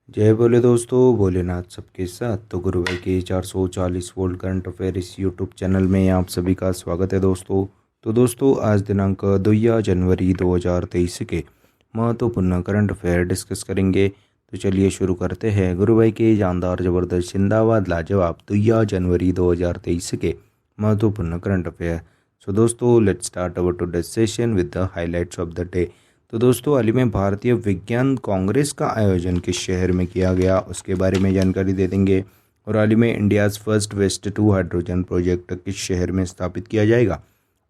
जय बोले दोस्तों, भोलेनाथ सबके साथ। तो गुरु भाई के 440 वोल्ट करंट अफेयर इस यूट्यूब चैनल में आप सभी का स्वागत है दोस्तों। तो दोस्तों, आज दिनांक 2 जनवरी 2023 के महत्वपूर्ण करंट अफेयर डिस्कस करेंगे। तो चलिए शुरू करते हैं। गुरु भाई के जानदार जबरदस्त जिंदाबाद लाजवाब 2 जनवरी 2023 के महत्वपूर्ण करंट अफेयर। सो दोस्तों, let's start our today session with the highlights of the day. तो दोस्तों, हाल ही में भारतीय विज्ञान कांग्रेस का आयोजन किस शहर में किया गया, उसके बारे में जानकारी दे देंगे। और हाल ही में India's first waste to hydrogen project किस शहर में स्थापित किया जाएगा,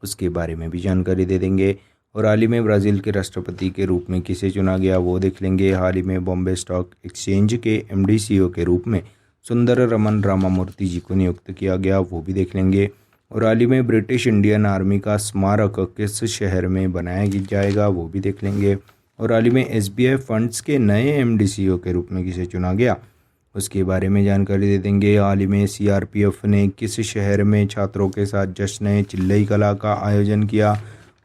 उसके बारे में भी जानकारी दे देंगे। और हाल ही में ब्राज़ील के राष्ट्रपति के रूप में किसे चुना गया, वो देख लेंगे। हाल ही में बॉम्बे स्टॉक एक्सचेंज के एमडी/सीईओ के रूप में सुंदर रमन रामामूर्ति जी को नियुक्त किया गया, वो भी देख लेंगे। और हाल ही में ब्रिटिश इंडियन आर्मी का स्मारक किस शहर में बनाया जाएगा, वो भी देख लेंगे। और हाल ही में एसबीआई फंड्स के नए एमडी/सीईओ के रूप में किसे चुना गया, उसके बारे में जानकारी दे देंगे। हाल ही में सीआरपीएफ ने किस शहर में छात्रों के साथ जश्न चिल्लई कला का आयोजन किया।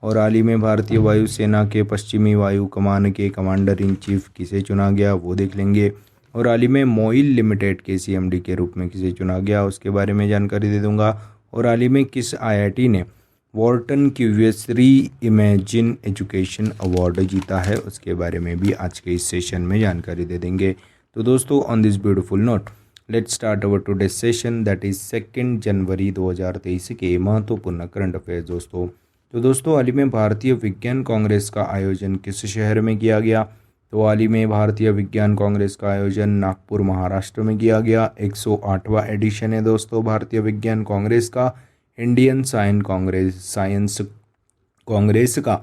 और हाल ही में भारतीय वायुसेना के पश्चिमी वायु कमान के कमांडर इन चीफ किसे चुना गया, वो देख लेंगे। और हाल ही में मोइल लिमिटेड के सीएमडी के रूप में किसे चुना गया, उसके बारे में जानकारी दे दूंगा। और हाल ही में किस आईआईटी ने वॉर्टन क्यूवियस री इमेजिन एजुकेशन अवार्ड जीता है, उसके बारे में भी आज के इस सेशन में जानकारी दे देंगे। तो दोस्तों, on this beautiful note let's start our today session, that is 2 जनवरी 2023 के महत्वपूर्ण करंट अफेयर दोस्तों। तो दोस्तों, हाल ही में भारतीय विज्ञान कांग्रेस का आयोजन किस शहर में किया गया, तो हाल ही में भारतीय विज्ञान कांग्रेस का आयोजन नागपुर महाराष्ट्र में किया गया। 108वां एडिशन है दोस्तों भारतीय विज्ञान कांग्रेस का। इंडियन साइंस कांग्रेस का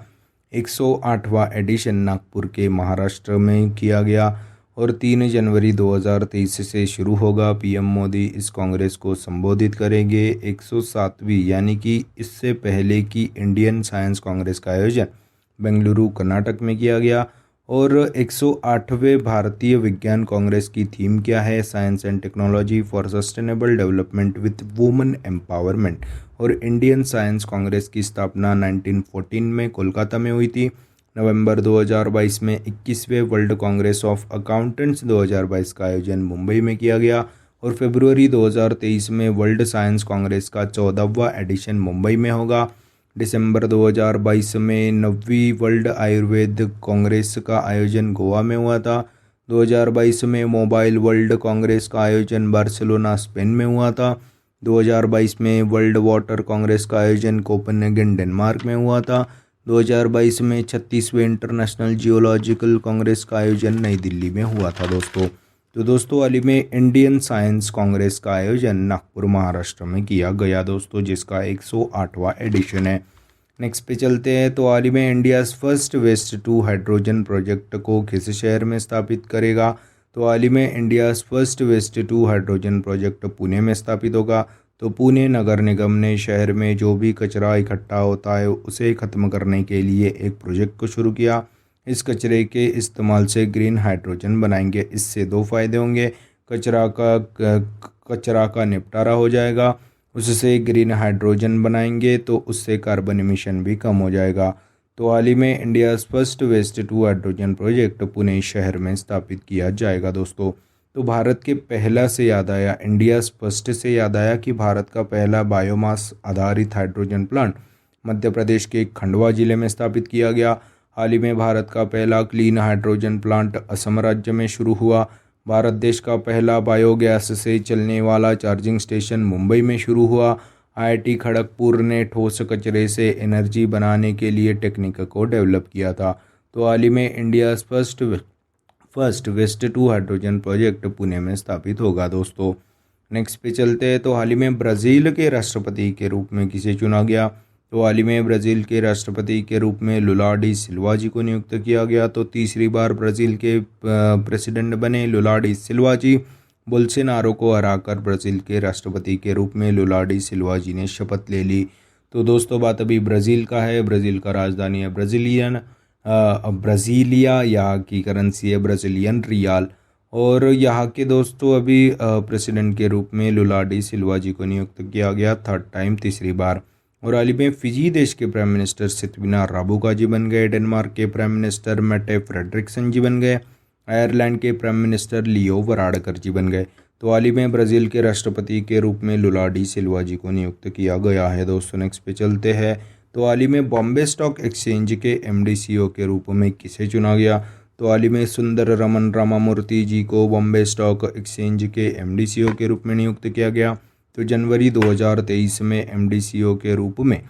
108वां एडिशन नागपुर के महाराष्ट्र में किया गया और 3 जनवरी 2023 से शुरू होगा। पीएम मोदी इस कांग्रेस को संबोधित करेंगे। 107वीं यानी कि इससे पहले की इंडियन साइंस कांग्रेस का आयोजन बेंगलुरु कर्नाटक में किया गया। और 108वें भारतीय विज्ञान कांग्रेस की थीम क्या है, science and technology for sustainable development with women empowerment. और इंडियन साइंस कांग्रेस की स्थापना 1914 में कोलकाता में हुई थी। नवंबर 2022 में 21वें वर्ल्ड कांग्रेस ऑफ अकाउंटेंट्स 2022 का आयोजन मुंबई में किया गया। और फरवरी 2023 में वर्ल्ड साइंस कांग्रेस का 14वां एडिशन मुंबई में होगा। दिसंबर 2022 में 9वीं वर्ल्ड आयुर्वेद कांग्रेस का आयोजन गोवा में हुआ था। 2022 में मोबाइल वर्ल्ड कांग्रेस का आयोजन बार्सिलोना स्पेन में हुआ था। 2022 में वर्ल्ड वाटर कांग्रेस का आयोजन कोपेनहेगन डेनमार्क में हुआ था। 2022 में 36वें इंटरनेशनल जियोलॉजिकल कांग्रेस का आयोजन नई दिल्ली में हुआ था दोस्तों। तो दोस्तों, हाल ही में इंडियन साइंस कांग्रेस का आयोजन नागपुर महाराष्ट्र में किया गया दोस्तों, जिसका 108वां एडिशन है। नेक्स्ट पे चलते हैं। तो हाल ही में India's first waste to hydrogen project को किस शहर में स्थापित करेगा, तो हाल ही में India's first waste to hydrogen project Pune में स्थापित होगा। तो पुणे नगर निगम ने शहर में जो भी कचरा इकट्ठा होता है उसे ख़त्म करने के लिए एक प्रोजेक्ट को शुरू किया। इस कचरे के इस्तेमाल से ग्रीन हाइड्रोजन बनाएंगे। इससे 2 फायदे होंगे। कचरा का निपटारा हो जाएगा, उससे ग्रीन हाइड्रोजन बनाएंगे तो उससे कार्बन एमिशन भी कम हो जाएगा। तो हाल ही में India's first waste to hydrogen project Pune शहर में स्थापित किया जाएगा दोस्तों। तो भारत के पहला से याद आया, इंडियाज़ फर्स्ट से याद आया कि भारत का पहला बायोमास आधारित हाइड्रोजन प्लांट मध्य प्रदेश के खंडवा जिले में स्थापित किया गया। हाल ही में भारत का पहला क्लीन हाइड्रोजन प्लांट असम राज्य में शुरू हुआ। भारत देश का पहला बायोगैस से चलने वाला चार्जिंग स्टेशन मुंबई में शुरू हुआ। आईआईटी खड़गपुर ने ठोस कचरे से एनर्जी बनाने के लिए टेक्निक को डेवलप किया था। तो हाल ही में India's first waste to hydrogen project Pune में स्थापित होगा दोस्तों। नेक्स्ट पे चलते हैं। तो हाल ही में ब्राज़ील के राष्ट्रपति के रूप में किसे चुना गया, तो हाल ही में ब्राज़ील के राष्ट्रपति के रूप में लुला डी सिल्वा जी को नियुक्त किया गया। तो तीसरी बार ब्राज़ील के प्रेसिडेंट बने लुला डी सिल्वा जी। बोल्सोनारो को हराकर ब्राज़ील के राष्ट्रपति के रूप में लुला डी सिल्वा जी ने शपथ ले ली। तो दोस्तों, बात अभी ब्राज़ील का है। ब्राज़ील का राजधानी है ब्राज़ीलिया, यहाँ की करेंसी है ब्राज़ीलियन रियाल। और यहाँ के दोस्तों अभी प्रेसिडेंट के रूप में लुला डी सिल्वा जी को नियुक्त किया गया 3rd टाइम, तीसरी बार। और हाल ही में फिजी देश के प्राइम मिनिस्टर सितविना राबुका जी बन गए। डेनमार्क के प्राइम मिनिस्टर मेटे फ्रेडरिक्सन जी बन गए। आयरलैंड के प्राइम मिनिस्टर लियो वराडकर जी बन गए। तो हाल ही में ब्राज़ील के राष्ट्रपति के रूप में लुला डी सिल्वा जी को नियुक्त किया गया है। दोस्तों नेक्स्ट पे चलते हैं। तो हाल ही में बॉम्बे स्टॉक एक्सचेंज के एमडी सीईओ के रूप में किसे चुना गया? तो हाल ही में सुंदर रमन रामामूर्ति जी को बॉम्बे स्टॉक एक्सचेंज के एमडी सीईओ के रूप में नियुक्त किया गया। तो जनवरी 2023 में एमडी सीईओ के रूप में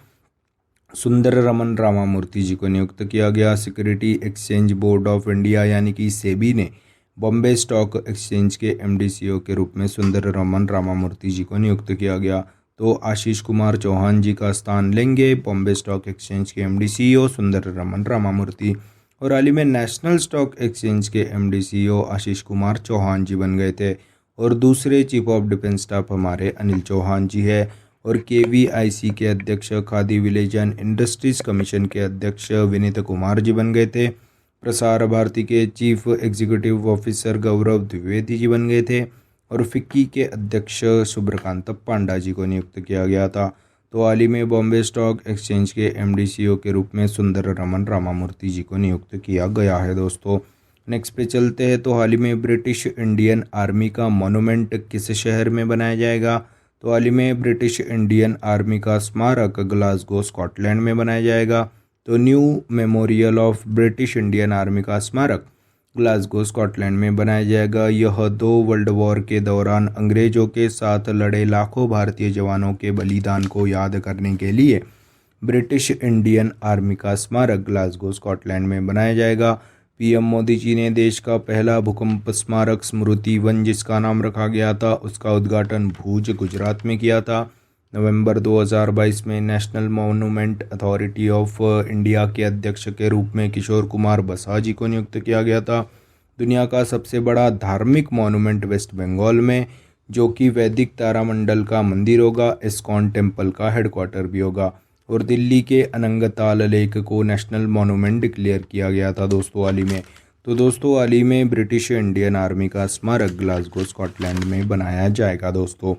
सुंदर रमन रामामूर्ति जी को नियुक्त किया गया। Security exchange board of India यानी कि सेबी ने बॉम्बे स्टॉक एक्सचेंज के एमडी सीईओ के रूप में सुंदर रमन रामामूर्ति जी को नियुक्त किया गया। तो आशीष कुमार चौहान जी का स्थान लेंगे बॉम्बे स्टॉक एक्सचेंज के एमडी सीईओ सुंदर रमन रामामूर्ति। और हाल ही में नेशनल स्टॉक एक्सचेंज के एमडी सीईओ आशीष कुमार चौहान जी बन गए थे। और दूसरे चीफ ऑफ डिफेंस स्टाफ हमारे अनिल चौहान जी है। और केवीआईसी के अध्यक्ष khadi village and industries commission के अध्यक्ष विनीत कुमार जी बन गए थे। प्रसार भारती के chief executive officer Gaurav Dwivedi ji बन गए थे। और फिक्की के अध्यक्ष सुब्रकांत पांडा जी को नियुक्त किया गया था। तो हाल ही में बॉम्बे स्टॉक एक्सचेंज के एमडी सीईओ के रूप में सुंदर रमन रामामूर्ति जी को नियुक्त किया गया है। दोस्तों नेक्स्ट पे चलते हैं। तो हाल ही में ब्रिटिश इंडियन आर्मी का मोनूमेंट किस शहर में बनाया जाएगा? तो हाल ही में ब्रिटिश इंडियन आर्मी का स्मारक ग्लासगो स्कॉटलैंड में बनाया जाएगा। तो new memorial of British Indian army का स्मारक ग्लासगो स्कॉटलैंड में बनाया जाएगा। यह 2 वर्ल्ड वॉर के दौरान अंग्रेजों के साथ लड़े लाखों भारतीय जवानों के बलिदान को याद करने के लिए ब्रिटिश इंडियन आर्मी का स्मारक ग्लासगो स्कॉटलैंड में बनाया जाएगा। पीएम मोदी जी ने देश का पहला भूकंप स्मारक स्मृति वन जिसका नाम रखा गया था उसका उद्घाटन भूज गुजरात में किया था। नवंबर 2022 में national monument authority of India के अध्यक्ष के रूप में किशोर कुमार बसा जी को नियुक्त किया गया था। दुनिया का सबसे बड़ा धार्मिक मॉन्यूमेंट वेस्ट बंगाल में जो कि वैदिक तारामंडल का मंदिर होगा, इस्कॉन टेम्पल का हेडक्वार्टर भी होगा। और दिल्ली के अनंगताल लेक को नेशनल मॉन्यूमेंट डिक्लेयर किया गया था दोस्तों हाल ही में। तो दोस्तों हाल ही में ब्रिटिश इंडियन आर्मी का स्मारक ग्लासगो स्कॉटलैंड में बनाया जाएगा। दोस्तों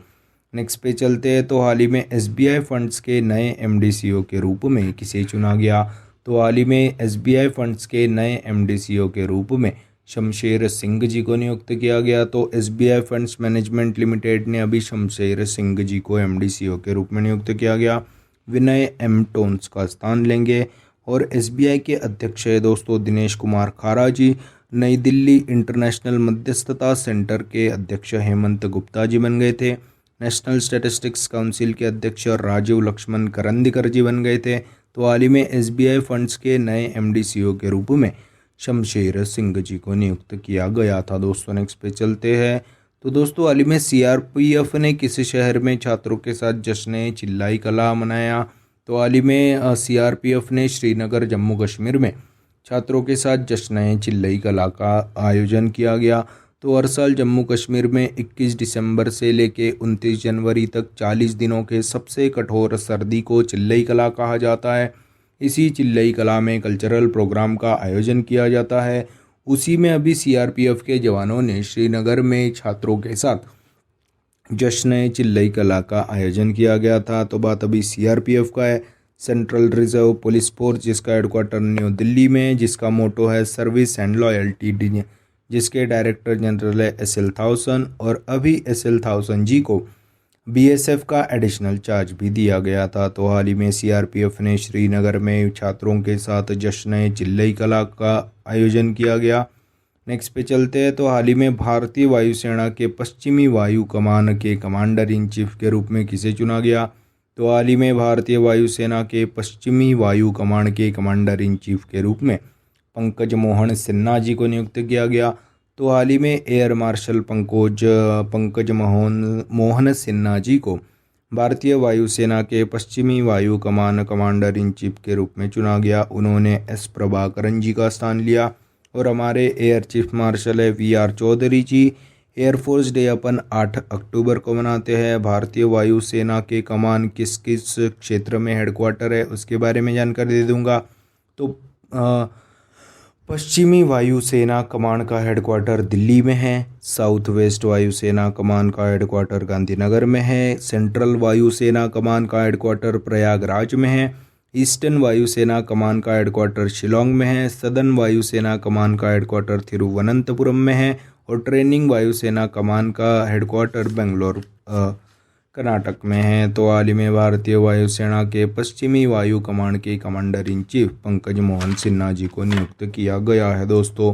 नेक्स्ट पे चलते हैं। तो हाल ही में एसबीआई फंड्स के नए एमडी सीईओ के रूप में किसे चुना गया? तो हाल ही में एसबीआई फंड्स के नए एमडी सीईओ के रूप में शमशेर सिंह जी को नियुक्त किया गया। तो एसबीआई फंड्स मैनेजमेंट लिमिटेड ने अभी शमशेर सिंह जी को एमडी सीईओ के रूप में नियुक्त किया गया। विनय एम टोन्स का स्थान लेंगे। और एसबीआई के अध्यक्ष है दोस्तों दिनेश कुमार खारा जी। नई दिल्ली इंटरनेशनल मध्यस्थता सेंटर के अध्यक्ष हेमंत गुप्ता जी बन गए थे। नेशनल स्टैटिस्टिक्स काउंसिल के अध्यक्ष राजीव लक्ष्मण करंदीकर जी बन गए थे। तो हाल ही में एसबीआई फंड्स के नए एमडी सीईओ के रूप में शमशेर सिंह जी को नियुक्त किया गया था। दोस्तों नेक्स्ट पे चलते हैं। तो दोस्तों हाल ही में सीआरपीएफ ने किस शहर में छात्रों के साथ जश्न चिल्लाई कला मनाया? तो हाल ही में सीआरपीएफ ने श्रीनगर जम्मू कश्मीर में छात्रों के साथ जश्न चिल्लाई कला का आयोजन किया गया। तो हर साल जम्मू कश्मीर में 21 दिसंबर से लेके 29 जनवरी तक 40 दिनों के सबसे कठोर सर्दी को चिल्लई कला कहा जाता है। इसी चिल्लई कला में कल्चरल प्रोग्राम का आयोजन किया जाता है। उसी में अभी सीआरपीएफ के जवानों ने श्रीनगर में छात्रों के साथ जश्न चिल्लई कला का आयोजन किया गया था। तो बात अभी सीआरपीएफ का है। सेंट्रल रिजर्व पुलिस फोर्स जिसका हेडक्वार्टर न्यू दिल्ली में, जिसका मोटो है सर्विस एंड लॉयल्टी, जिसके डायरेक्टर जनरल है एसएल थाउसन। और अभी एसएल थाउसन जी को बीएसएफ का एडिशनल चार्ज भी दिया गया था। तो हाल ही में सीआरपीएफ ने श्रीनगर में छात्रों के साथ जश्न चिल्लई कला का आयोजन किया गया। नेक्स्ट पे चलते हैं। तो हाल ही में भारतीय वायुसेना के पश्चिमी वायु कमान के कमांडर इन चीफ के रूप में किसे चुना गया? तो हाल ही में भारतीय वायुसेना के पश्चिमी वायु कमान के कमांडर इन चीफ के रूप में पंकज मोहन सिन्हा जी को नियुक्त किया गया। तो हाल ही में एयर मार्शल पंकज मोहन सिन्हा जी को भारतीय वायुसेना के पश्चिमी वायु कमान कमांडर इन चीफ के रूप में चुना गया। उन्होंने एस प्रभाकरन जी का स्थान लिया। और हमारे एयर चीफ मार्शल है वीआर चौधरी जी। एयरफोर्स डे अपन 8 अक्टूबर को मनाते हैं। भारतीय वायुसेना के कमान किस किस क्षेत्र में हेडक्वार्टर है उसके बारे में जानकारी दे दूंगा। तो पश्चिमी वायुसेना कमान का हेडक्वार्टर दिल्ली में है। साउथ वेस्ट वायुसेना कमान का हेडक्वार्टर गांधीनगर में है। सेंट्रल वायुसेना कमान का हेडक्वार्टर प्रयागराज में है। ईस्टर्न वायुसेना कमान का हेडक्वार्टर शिलोंग में है। सदर्न वायुसेना कमान का हेडक्वार्टर तिरुवनंतपुरम में है और ट्रेनिंग वायुसेना कमान का हेडक्वार्टर बेंगलोर कर्नाटक में है। तो हाल ही में भारतीय वायुसेना के पश्चिमी वायु कमांड के commander in chief Pankaj Mohan Sinha ji को नियुक्त किया गया है दोस्तों।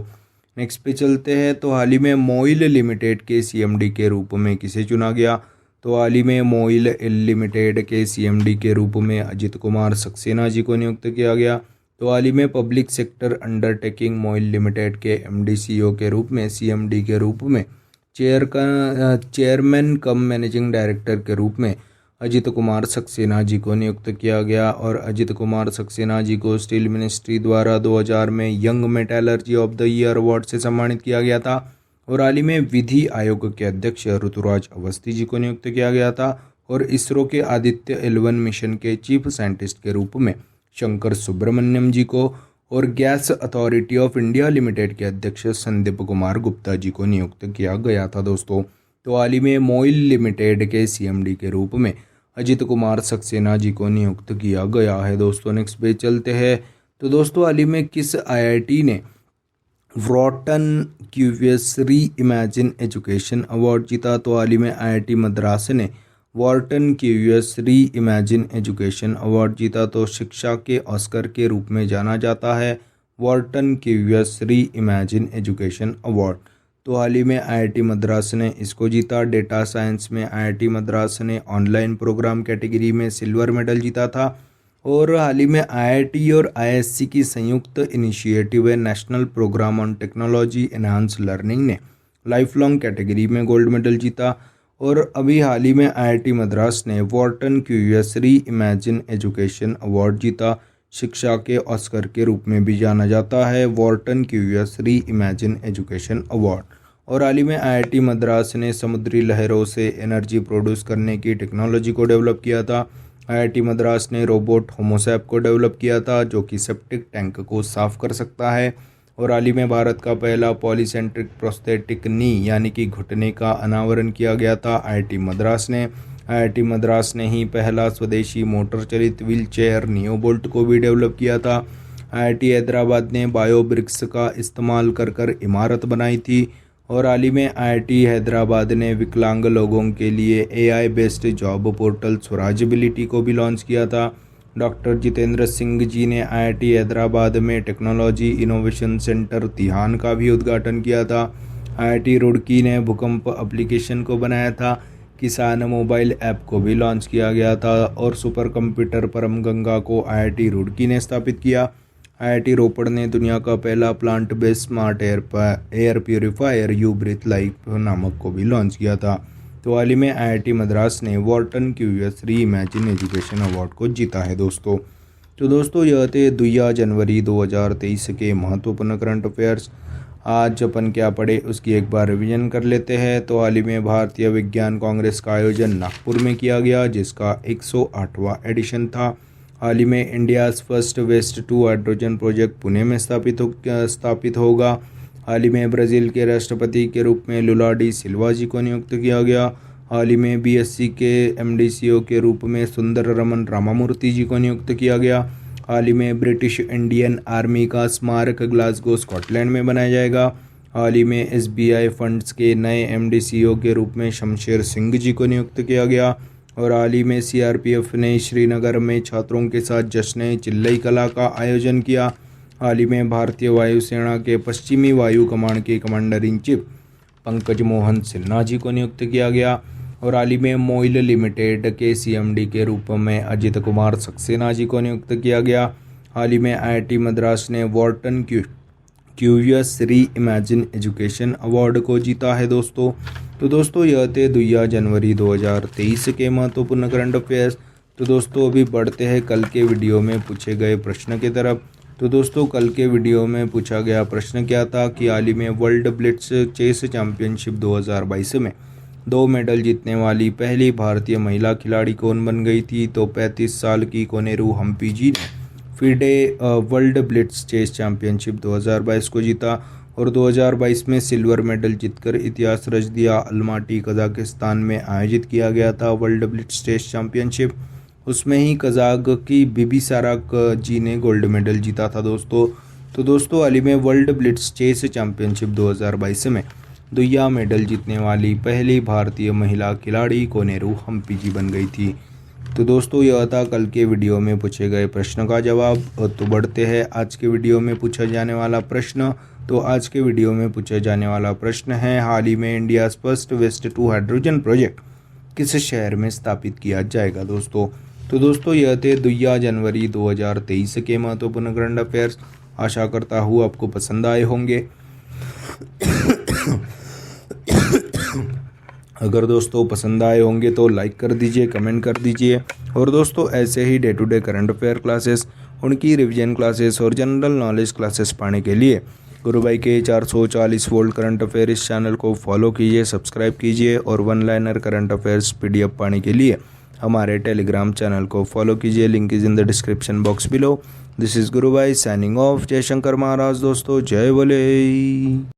नेक्स्ट पे चलते हैं। तो हाल ही में मोइल लिमिटेड के सीएमडी के रूप में किसे चुना गया? तो हाल ही में मोइल लिमिटेड के सीएमडी के रूप में अजित कुमार सक्सेना जी को नियुक्त किया गया। तो हाल ही में पब्लिक सेक्टर अंडरटेकिंग मोइल लिमिटेड के एमडीसीओ के रूप में सीएमडी के रूप में चेयरमैन कम मैनेजिंग डायरेक्टर के रूप में अजित कुमार सक्सेना जी को नियुक्त किया गया। और अजित कुमार सक्सेना जी को स्टील मिनिस्ट्री द्वारा 2000 में young metallurgy of the year award से सम्मानित किया गया था। और हाल ही में विधि आयोग के अध्यक्ष ऋतुराज अवस्थी जी को नियुक्त किया गया था। और इसरो के आदित्य 11 मिशन के चीफ साइंटिस्ट के रूप में शंकर सुब्रमण्यम जी को और gas authority of India limited के अध्यक्ष संदीप कुमार गुप्ता जी को नियुक्त किया गया था दोस्तों। तो हाल ही में मोइल लिमिटेड के सीएमडी के रूप में अजित कुमार सक्सेना जी को नियुक्त किया गया है दोस्तों। नेक्स्ट पे चलते हैं। तो दोस्तों हाल ही में किस आईआईटी ने व्हार्टन क्यूवियस री इमेजिन एजुकेशन अवार्ड जीता? तो हाल ही में आईआईटी मद्रास ने व्हार्टन क्यूवियस री इमेजिन एजुकेशन अवार्ड जीता। तो शिक्षा के ऑस्कर के रूप में जाना जाता है व्हार्टन क्यूवियस री इमेजिन एजुकेशन अवार्ड। तो हाल ही में आईआईटी मद्रास ने इसको जीता। डेटा साइंस में आईआईटी मद्रास ने ऑनलाइन प्रोग्राम कैटेगरी में सिल्वर मेडल जीता था। और हाल ही में आईआईटी और आईएससी की संयुक्त इनिशिएटिव है national programme on technology enhance learning ने लाइफ लॉन्ग कैटेगरी में गोल्ड मेडल जीता। और अभी हाल ही में आईआईटी मद्रास ने व्हार्टन क्यूवियस री इमेजिन एजुकेशन अवार्ड जीता। शिक्षा के ऑस्कर के रूप में भी जाना जाता है व्हार्टन क्यूवियस री इमेजिन एजुकेशन अवार्ड। और हाल ही में आईआईटी मद्रास ने समुद्री लहरों से एनर्जी प्रोड्यूस करने की टेक्नोलॉजी को डेवलप किया था। आईआईटी मद्रास ने रोबोट होमोसैप को डेवलप किया था जो कि सेप्टिक टैंक को साफ कर सकता है। और हाल ही में भारत का पहला पॉलीसेंट्रिक प्रोस्थेटिक नी यानी कि घुटने का अनावरण किया गया था आईआईटी मद्रास ने। आईआईटी मद्रास ने ही पहला स्वदेशी मोटर चलित व्हील चेयर नियोबोल्ट को भी डेवलप किया था। आईआईटी हैदराबाद ने बायोब्रिक्स का इस्तेमाल कर इमारत बनाई थी। और हाल ही में आईआईटी हैदराबाद ने विकलांग लोगों के लिए एआई बेस्ड जॉब पोर्टल स्वराजबिलिटी को भी लॉन्च किया था। डॉक्टर जितेंद्र सिंह जी ने आईआईटी हैदराबाद में टेक्नोलॉजी इनोवेशन सेंटर तिहान का भी उद्घाटन किया था। आईआईटी रुड़की ने भूकंप एप्लीकेशन को बनाया था। किसान मोबाइल ऐप को भी लॉन्च किया गया था। और सुपर कंप्यूटर परम गंगा को आईआईटी रुड़की ने स्थापित किया। आईआईटी रोपड़ ने दुनिया का पहला plant based smart air purifier you breathe life नामक को भी लॉन्च किया था। तो हाल ही में आईआईटी मद्रास ने व्हार्टन क्यूवियस री इमेजिन एजुकेशन अवार्ड को जीता है दोस्तों। तो दोस्तों यह थे 2 जनवरी 2023 के महत्वपूर्ण करंट अफेयर्स। आज अपन क्या पढ़े उसकी एक बार रिवीजन कर लेते हैं। तो हाल ही में भारतीय विज्ञान कांग्रेस का आयोजन नागपुर में किया गया जिसका 108वां एडिशन था। हाल ही में India's first waste to hydrogen project Pune में स्थापित होगा। हाल ही में ब्राज़ील के राष्ट्रपति के रूप में लुला डी सिल्वा जी को नियुक्त किया गया। हाल ही में बीएससी के एमडीसीओ के रूप में सुंदर रमन रामामूर्ति जी को नियुक्त किया गया। हाल ही में ब्रिटिश इंडियन आर्मी का स्मारक ग्लासगो स्कॉटलैंड में बनाया जाएगा। हाल ही में एसबीआई फंड्स के नए एमडीसीओ के रूप में शमशेर सिंह जी को नियुक्त किया गया। और हाल ही में सीआरपीएफ ने श्रीनगर में छात्रों के साथ जश्न चिल्लई कला का आयोजन किया। हाल ही में भारतीय वायुसेना के पश्चिमी वायु कमांड के commander in chief Pankaj Mohan Sinha ji को नियुक्त किया गया। और हाल ही में मोइल लिमिटेड के सीएमडी के रूप में अजित कुमार सक्सेना जी को नियुक्त किया गया। हाल ही में आईआईटी मद्रास ने व्हार्टन क्यूवियस री इमेजिन एजुकेशन अवार्ड को जीता है दोस्तों। तो दोस्तों यह थे 2 जनवरी 2023 के महत्वपूर्ण करंट अफेयर्स। तो दोस्तों अभी बढ़ते हैं कल के वीडियो में पूछे गए प्रश्न की तरफ। तो दोस्तों कल के वीडियो में पूछा गया प्रश्न क्या था कि हाल ही में वर्ल्ड ब्लिट्ज चेस चैंपियनशिप 2022 में 2 मेडल जीतने वाली पहली भारतीय महिला खिलाड़ी कौन बन गई थी? तो 35 साल की कोनेरू हम्पी जी ने FIDE world blitz chess championship 2022 को जीता। और 2022 में सिल्वर मेडल जीतकर इतिहास रच दिया। अलमाटी कजाकिस्तान में आयोजित किया गया था वर्ल्ड ब्लिट्ज चेस चैंपियनशिप। उसमें ही कजाक की बीबी साराक जी ने गोल्ड मेडल जीता था दोस्तों। तो दोस्तों हाल ही में वर्ल्ड ब्लिट्ज चेस चैंपियनशिप 2022 में दुइया मेडल जीतने वाली पहली भारतीय महिला खिलाड़ी कोनेरू हम्पी जी बन गई थी। तो दोस्तों यह था कल के वीडियो में पूछे गए प्रश्न का जवाब। तो बढ़ते हैं आज के वीडियो में पूछा जाने वाला प्रश्न। तो आज के वीडियो में पूछे जाने वाला प्रश्न है, हाल ही में India first waste to hydrogen project किस शहर में स्थापित किया जाएगा दोस्तों। तो दोस्तों यह थे 2 जनवरी 2023 के महत्वपूर्ण करंट अफेयर्स। आशा करता हूँ आपको पसंद आए होंगे। अगर दोस्तों पसंद आए होंगे तो लाइक कर दीजिए, कमेंट कर दीजिए। और दोस्तों ऐसे ही day to day current affair classes, उनकी रिवीजन क्लासेस और जनरल नॉलेज क्लासेस पाने के लिए गुरु भाई के 440 वोल्ट करंट अफेयर इस चैनल को फॉलो कीजिए, सब्सक्राइब कीजिए। और one liner current affairs PDF पाने के लिए हमारे टेलीग्राम चैनल को फॉलो कीजिए। Link is in the description box below. This is Guru Bhai signing off. जय शंकर महाराज दोस्तों, जय बोले।